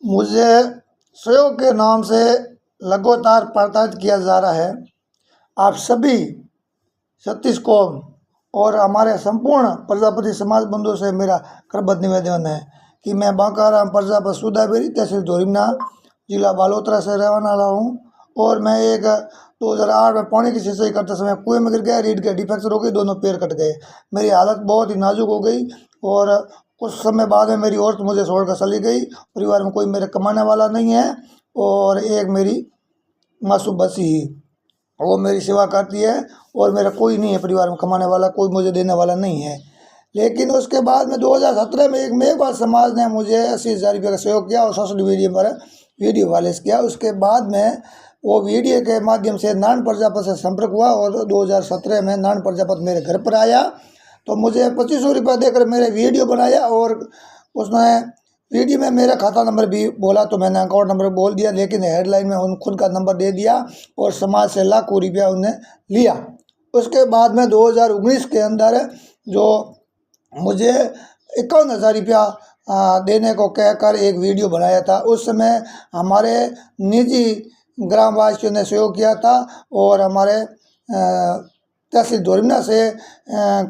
मुझे सहयोग के नाम से लगातार प्रताड़ित किया जा रहा है। आप सभी छत्तीस कौम और हमारे संपूर्ण प्रजापति समाज बंधुओं से मेरा करबद्ध निवेदन है कि मैं बांकाराम प्रजापति सुदाबेरी तहसील धोरीमना जिला बालोतरा से रहने वाला हूँ। और मैं 2008 में पानी की सिंचाई करते समय कुएं में गिर गया, रीढ़ के डिफ्रैक्चर हो गई, दोनों पैर कट गए। मेरी हालत बहुत ही नाजुक हो गई और कुछ समय बाद में मेरी औरत मुझे छोड़कर चली गई। परिवार में कोई मेरे कमाने वाला नहीं है और एक मेरी मासूम बच्ची ही वो मेरी सेवा करती है और मेरा कोई नहीं है परिवार में कमाने वाला, कोई मुझे देने वाला नहीं है। लेकिन उसके बाद में 2017 में एक मेघवाल समाज ने मुझे 80,000 रुपये का सहयोग किया और सोशल मीडिया पर वीडियो वायरल किया। उसके बाद में वो वीडियो के माध्यम से नारायण प्रजापति से संपर्क हुआ और 2017 में नारायण प्रजापति मेरे घर पर आया तो मुझे 2500 रुपये देकर मेरे वीडियो बनाया और उसने वीडियो में मेरा खाता नंबर भी बोला तो मैंने अकाउंट नंबर बोल दिया, लेकिन हेडलाइन में उन खुद का नंबर दे दिया और समाज से लाखों रुपया उन्हें लिया। उसके बाद में 2019 के अंदर जो मुझे 51,000 रुपया देने को कहकर एक वीडियो बनाया था, उस समय हमारे निजी ग्रामवासियों ने सहयोग किया था और हमारे तहसील धोरीमना से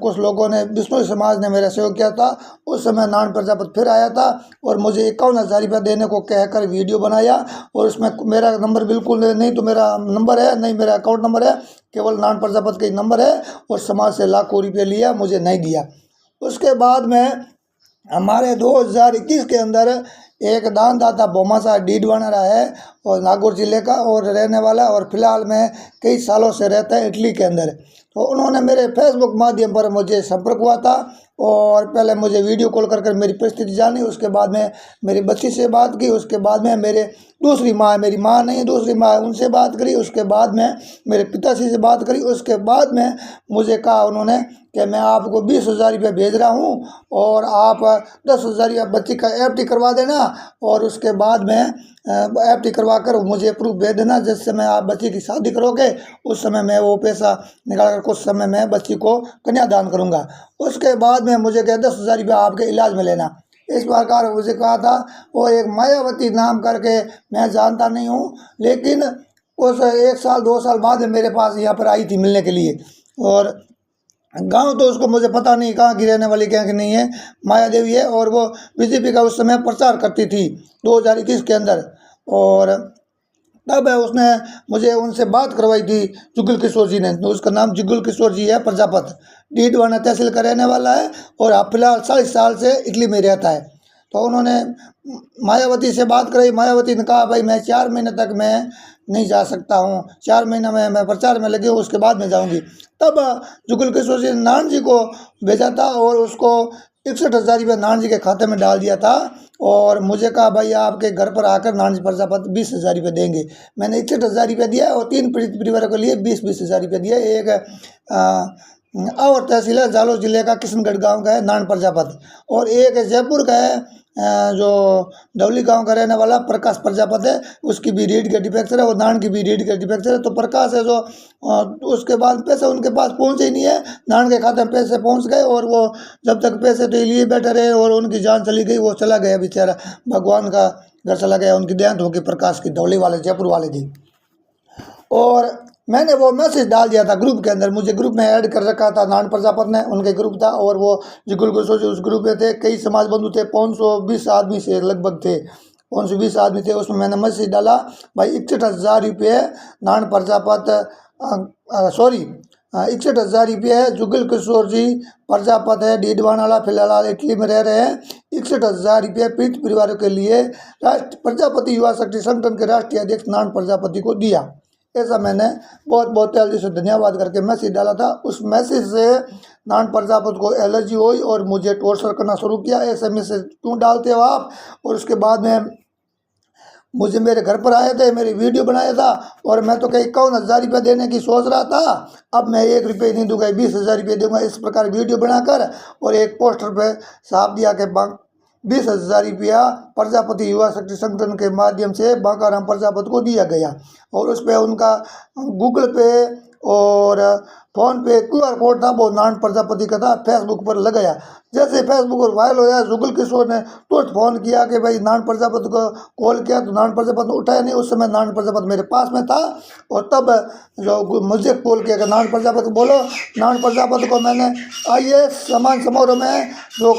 कुछ लोगों ने, बिश्नोई समाज ने मेरा सहयोग किया था। उस समय नारायण प्रजापति फिर आया था और मुझे 51,000 रुपया देने को कहकर वीडियो बनाया और उसमें मेरा नंबर बिल्कुल नहीं तो मेरा नंबर है, नहीं मेरा अकाउंट नंबर है, केवल नारायण प्रजापति का ही नंबर है और समाज से लाखों रुपये लिया, मुझे नहीं दिया। उसके बाद में हमारे 2021 के अंदर एक दानदाता बोमासा डीडवाना रहा है और नागौर जिले का और रहने वाला और फिलहाल में कई सालों से रहता है इटली के अंदर। तो उन्होंने मेरे फेसबुक माध्यम पर मुझे संपर्क हुआ था और पहले मुझे वीडियो कॉल कर मेरी परिस्थिति जानी, उसके बाद में मेरी बच्ची से बात की, उसके बाद में मेरे दूसरी माँ, मेरी माँ नहीं दूसरी माँ, उनसे बात करी, उसके बाद में मेरे पिताजी से बात करी। उसके बाद में मुझे कहा उन्होंने कि मैं आपको 20,000 रुपये भेज रहा हूँ और आप 10,000 रुपया बच्ची का FD करवा देना और उसके बाद में FD करवा कर मुझे प्रूफ भेज देना। जिस समय आप बच्ची की शादी करोगे उस समय मैं वो पैसा निकाल कर कुछ समय में बच्ची को कन्यादान करूँगा। उसके बाद में मुझे कहा 10,000 रुपया आपके इलाज में लेना। इस प्रकार मुझे कहा था। वो एक मायावती नाम करके मैं जानता नहीं हूँ, लेकिन उस 1 साल 2 साल बाद में मेरे पास यहाँ पर आई थी मिलने के लिए और गांव तो उसको मुझे पता नहीं कहाँ की रहने वाली क्या की नहीं है, माया देवी है और वो बीजेपी का उस समय प्रचार करती थी 2021 के अंदर। और तब उसने मुझे उनसे बात करवाई थी जुगल किशोर जी ने, उसका नाम जुगल किशोर जी है, प्रजापति डीडवाना तहसील का रहने वाला है और आप फिलहाल 40 साल से इटली में रहता है। तो उन्होंने मायावती से बात कराई। मायावती ने कहा भाई मैं 4 महीने तक मैं नहीं जा सकता हूँ, 4 महीने में मैं प्रचार में लगी हूँ, उसके बाद में जाऊँगी। तब जुगल किशोर जी ने नारायण जी को भेजा था और उसको 61,000 रुपये नारायण जी के खाते में डाल दिया था और मुझे कहा भाई आपके घर पर आकर नारायण जी प्रजापति 20,000 रुपये देंगे। मैंने 61,000 रुपये दिया और 3 परिवारों के लिए 20-20,000 रुपये दिए। एक और तहसील है जालोर जिले का किशनगढ़ गांव का है नारायण प्रजापति और एक जयपुर का है जो डवली गांव का रहने वाला प्रकाश प्रजापति है, उसकी भी रीढ़ के डिफ्रैक्चर है और नारायण की भी रीढ़ के डिफ्रैक्चर है। तो प्रकाश है जो उसके बाद पैसे उनके पास पहुंचे ही नहीं है, नारायण के खाते में पैसे पहुंच गए और वो जब तक पैसे तो लिए बैठे रहे और उनकी जान चली गई, वो चला गया बेचारा, भगवान का घर चला गया, उनकी देहांत होगी प्रकाश की, डवली वाले जयपुर वाले की। और मैंने वो मैसेज डाल दिया था ग्रुप के अंदर, मुझे ग्रुप में ऐड कर रखा था नारायण प्रजापति ने, उनके ग्रुप था और वो जुगल किशोर जी उस ग्रुप में थे। कई समाज बंधु थे, 520 आदमी से लगभग थे, 520 आदमी थे। उसमें मैंने मैसेज डाला भाई 61,000 रुपये नारायण प्रजापति 61,000 रुपये है, जुगल किशोर जी प्रजापति है, डीडवाना वाला, फिलहाल इटली में रह रहे हैं। 61,000 रुपये पीड़ित परिवारों के लिए प्रजापति युवा शक्ति संगठन के राष्ट्रीय अध्यक्ष नारायण प्रजापति को दिया। ऐसा मैंने बहुत बहुत दिल से धन्यवाद करके मैसेज डाला था। उस मैसेज से नारायण प्रजापति को एलर्जी हुई और मुझे टॉर्चर करना शुरू किया, ऐसे मैसेज क्यों डालते हो आप। और उसके बाद में मुझे मेरे घर पर आए थे, मेरी वीडियो बनाया था और मैं तो कहीं 51,000 रुपये देने की सोच रहा था, अब मैं 1 रुपये नहीं दूंगा, 20,000 रुपये दूंगा। इस प्रकार वीडियो बनाकर और एक पोस्टर पे छाप दिया कि 20,000 रुपया प्रजापति युवा शक्ति संगठन के माध्यम से बांकाराम प्रजापति को दिया गया और उस पर उनका गूगल पे और फ़ोन पे QR कोड था, वो नारायण प्रजापति का था, फेसबुक पर लगाया। जैसे फेसबुक पर वायरल हो गया, जुगल किशोर ने तुरंत फ़ोन किया कि भाई नारायण प्रजापति को कॉल किया, तो नारायण प्रजापति ने उठाया नहीं। उस समय नारायण प्रजापति मेरे पास में था और तब जो मुझे कॉल किया कि नारायण प्रजापति बोलो। नारायण प्रजापति को मैंने आइए सम्मान समारोह में जो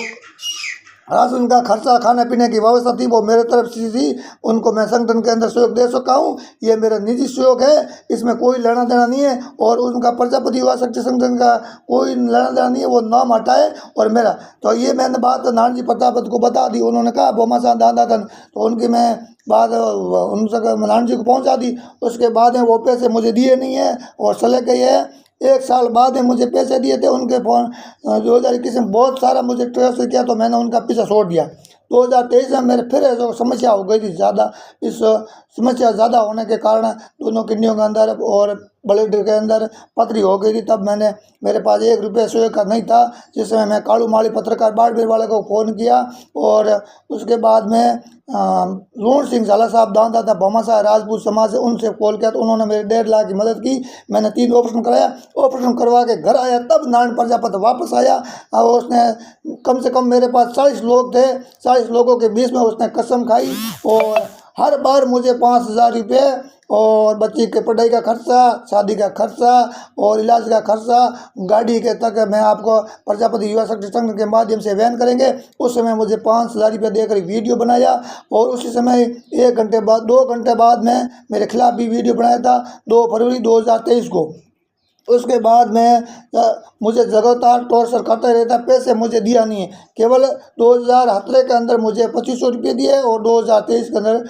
राशन का खर्चा, खाने पीने की व्यवस्था थी, वो मेरे तरफ से थी। उनको मैं संगठन के अंदर सहयोग दे सका हूँ। ये मेरा निजी सहयोग है, इसमें कोई लेना देना नहीं है। और उनका प्रजापति युवा शक्ति संगठन का कोई लेना देना नहीं है, वो नाम हटाए और मेरा। तो ये मैंने बात नारायण जी प्रजापति को बता दी। उन्होंने कहा बोमासान दादाधन, तो उनकी मैं बात उन तक नारायण जी को पहुँचा दी। उसके बाद में वो पैसे मुझे दिए नहीं है और चले गए हैं। 1 साल बाद में मुझे पैसे दिए थे उनके फ़ोन 2021 में बहुत सारा मुझे ट्रांसफर किया, तो मैंने उनका पीछा छोड़ दिया। 2023 में मेरे फिर जो समस्या हो गई थी ज़्यादा, इस समस्या ज़्यादा होने के कारण दोनों किडनियों के अंदर और ब्लड के अंदर पथरी हो गई थी। तब मेरे पास 1 रुपये सोए का नहीं था, जिस समय मैं कालू माली पत्रकार बाड़मेर वाले को फ़ोन किया। और उसके बाद में लूण सिंह झाला साहब दादा भौमाशाह राजपूत समाज से उनसे कॉल किया, तो उन्होंने मेरे 1.5 लाख की मदद की। मैंने 3 ऑपरेशन कराया। ऑपरेशन करवा के घर आया, तब नारायण प्रजापति वापस आया और उसने कम से कम मेरे पास 40 लोग थे, 40 लोगों के बीच में उसने कसम खाई और हर बार मुझे 5,000 रुपये और बच्ची के पढ़ाई का खर्चा, शादी का खर्चा और इलाज का खर्चा, गाड़ी के तक मैं आपको प्रजापति युवा शक्ति संगठन के माध्यम से वहन करेंगे। उस समय मुझे 5,000 रुपये देकर वीडियो बनाया और उसी समय 1 घंटे बाद 2 घंटे बाद में मेरे खिलाफ भी वीडियो बनाया था, 2 फरवरी 2023 को। उसके बाद में मुझे लगातार टॉर्चर करता रहता, पैसे मुझे दिया नहीं है। केवल 2017 के अंदर मुझे 2500 रुपये दिए और 2023 के अंदर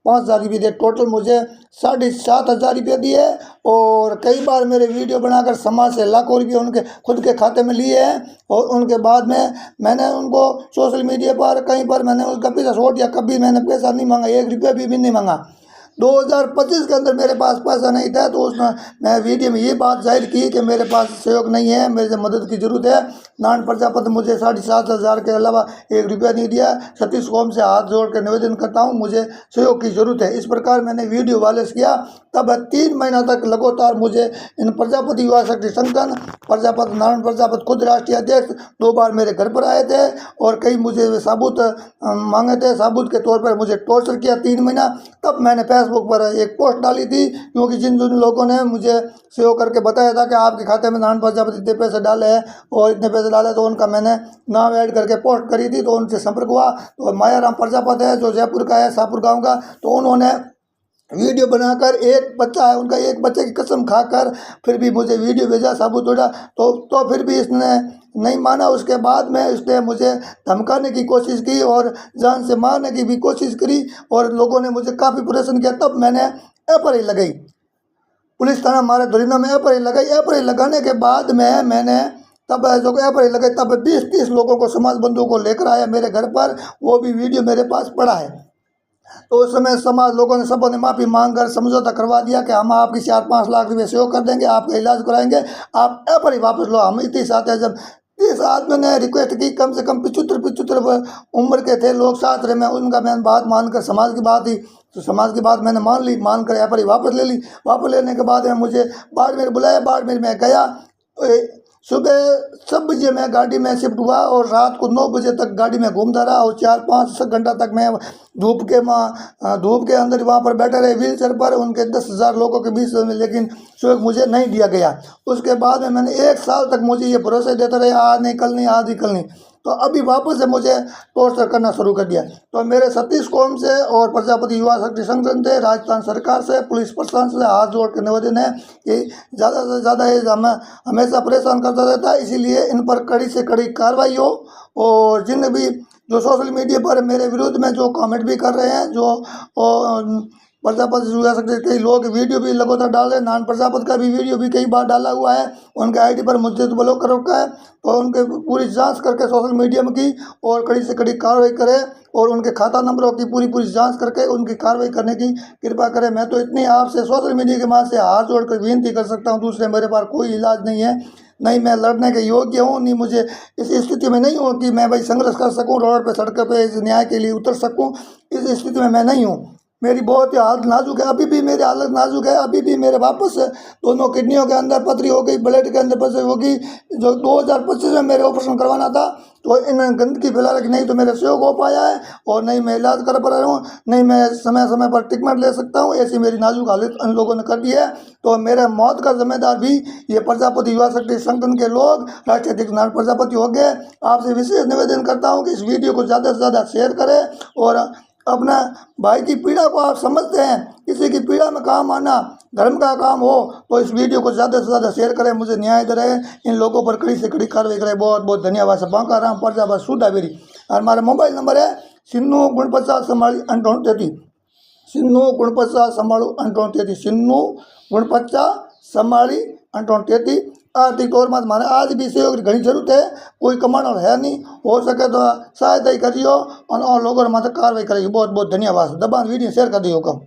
5,000 रुपये दिए। टोटल मुझे 7,500 रुपये दिए। और कई बार मेरे वीडियो बनाकर समाज से लाखों रुपये उनके खुद के खाते में लिए हैं। और उनके बाद में मैंने उनको सोशल मीडिया पर कहीं पर मैंने उनका पैसा छोड़ दिया, कभी मैंने पैसा नहीं मांगा, 1 रुपये भी नहीं मांगा। 2025 के अंदर मेरे पास पैसा नहीं था, तो उसमें मैं वीडियो में ये बात जाहिर की कि मेरे पास सहयोग नहीं है, मेरे मदद की ज़रूरत है। नारायण प्रजापति मुझे 7,500 के अलावा 1 रुपया नहीं दिया। सतीश कौम से हाथ जोड़ के निवेदन करता हूँ, मुझे सहयोग की ज़रूरत है। इस प्रकार मैंने वीडियो वायरल किया। तब 3 महीना तक लगातार मुझे इन प्रजापति युवा शक्ति संगठन, प्रजापति नारायण प्रजापति खुद राष्ट्रीय अध्यक्ष 2 बार मेरे घर पर आए थे और कई मुझे साबुत मांगे थे। साबुत के तौर पर मुझे टॉर्चर किया 3 महीना। तब मैंने फेसबुक पर एक पोस्ट डाली थी, क्योंकि जिन लोगों ने मुझे सहयोग करके बताया था कि आपके खाते में नारायण प्रजापति इतने पैसे डाले हैं और इतने पैसे डाले, तो उनका मैंने नाम ऐड करके पोस्ट करी थी। तो उनसे संपर्क हुआ, तो मायाराम प्रजापति है जो जयपुर का है, शाहपुर गांव का, तो उन्होंने वीडियो बनाकर एक बच्चा है उनका, एक बच्चे की कसम खाकर फिर भी मुझे वीडियो भेजा, साबुत उड़ा। तो फिर भी इसने नहीं माना। उसके बाद में इसने मुझे धमकाने की कोशिश की और जान से मारने की भी कोशिश करी और लोगों ने मुझे काफ़ी परेशान किया। तब मैंने एफआईआर लगाई, पुलिस थाना हमारे धुरिना में एफआईआर लगाई। एफआईआर लगाने के बाद में मैंने तब जो एफआईआर लगाई, तब 20-30 लोगों को, समाज बंधुओं को लेकर आया मेरे घर पर। वो भी वीडियो मेरे पास पड़ा है। तो उस समय समाज लोगों ने सबों ने माफ़ी मांग कर समझौता करवा दिया कि हम आपकी 4-5 लाख रुपये सहयोग कर देंगे, आपका इलाज कराएंगे, आप एफआईआर वापस लो। हम इतनी साथ है, जब इस आदमी ने रिक्वेस्ट की, कम से कम 75 उम्र के थे लोग साथ रहे, मैं उनका मैंने बात मानकर, समाज की बात ही तो समाज की बात मैंने मान ली, मानकर एफआईआर वापस ले ली। वापस लेने के बाद में मुझे बाड़मेर बुलाया, बाड़मेर में गया। सुबह 7 बजे मैं गाड़ी में शिफ्ट हुआ और रात को 9 बजे तक गाड़ी में घूमता रहा और 4-5 घंटा तक मैं धूप के अंदर वहाँ पर बैठे रहे व्हील चेयर पर उनके 10,000 लोगों के बीच में, लेकिन सहयोग मुझे नहीं दिया गया। उसके बाद में मैंने 1 साल तक मुझे ये भरोसा देता रहे, आज नहीं कल नहीं, आज ही कल नहीं। तो अभी वापस से मुझे टॉर्चर करना शुरू कर दिया। तो मेरे सतीश कौम से और प्रजापति युवा शक्ति संगठन से, राजस्थान सरकार से, पुलिस प्रशासन से हाथ जोड़ के निवेदन है कि ज़्यादा से ज़्यादा ये हमें हमेशा परेशान करता रहता है, इसीलिए इन पर कड़ी से कड़ी कार्रवाई हो। और जिन भी जो सोशल मीडिया पर मेरे विरुद्ध में जो कमेंट भी कर रहे हैं, जो प्रजापति युवा शक्ति कई लोग वीडियो भी लगातार डाल रहे हैं, नारायण प्रजापति का भी वीडियो भी कई बार डाला हुआ है, उनके आईडी पर मुझे तो ब्लॉक कर रखा है। तो उनके पूरी जांच करके सोशल मीडिया में की और कड़ी से कड़ी कार्रवाई करे और उनके खाता नंबरों की पूरी जांच करके उनकी कार्रवाई करने की कृपा करें। मैं तो इतनी आपसे सोशल मीडिया के माध्यम से हाथ जोड़कर विनती कर सकता हूँ। दूसरे मेरे पास कोई इलाज नहीं है, नहीं मैं लड़ने के योग्य हूँ, नहीं मुझे इस स्थिति में नहीं हूँ कि मैं भाई संघर्ष कर सकूँ, रोड पे सड़क पे इस न्याय के लिए उतर सकूँ। इस स्थिति में मैं नहीं हूँ। मेरी बहुत ही हालत नाजुक है, अभी भी मेरी हालत नाजुक है। अभी भी मेरे वापस दोनों किडनियों के अंदर पथरी हो गई, ब्लड के अंदर पथरी होगी। जो 2025 में मेरे ऑपरेशन करवाना था, तो इन गंदगी फैला रखी, नहीं तो मेरे सहयोग हो पाया है और नहीं मैं इलाज कर पा रहा हूँ, नहीं मैं समय समय पर ट्रीटमेंट ले सकता हूँ। ऐसी मेरी नाजुक हालत इन लोगों ने कर दी है। तो मेरे मौत का जिम्मेदार भी ये प्रजापति युवा शक्ति संगठन के लोग, राष्ट्रीय अध्यक्ष नारायण प्रजापति हो गए। आपसे विशेष निवेदन करता हूँ कि इस वीडियो को ज़्यादा से ज़्यादा शेयर करें और अपना भाई की पीड़ा को आप समझते हैं, किसी की पीड़ा में काम आना धर्म का काम हो, तो इस वीडियो को ज़्यादा से ज़्यादा शेयर करें, मुझे न्याय दे रहे, इन लोगों पर कड़ी से कड़ी कार्रवाई करें। बहुत बहुत धन्यवाद। बांका राम प्रजापति सुधाबेरी। और हमारा मोबाइल नंबर है 9049 9833 आर्थिक तौर में हमारे आज भी सहयोग की घनी जरूरत है। कोई कमाने वाला है नहीं, हो सके तो सहायता ही करियो और लोगों ने कार्रवाई करेगी। बहुत बहुत धन्यवाद। दबान वीडियो शेयर कर दियो कम।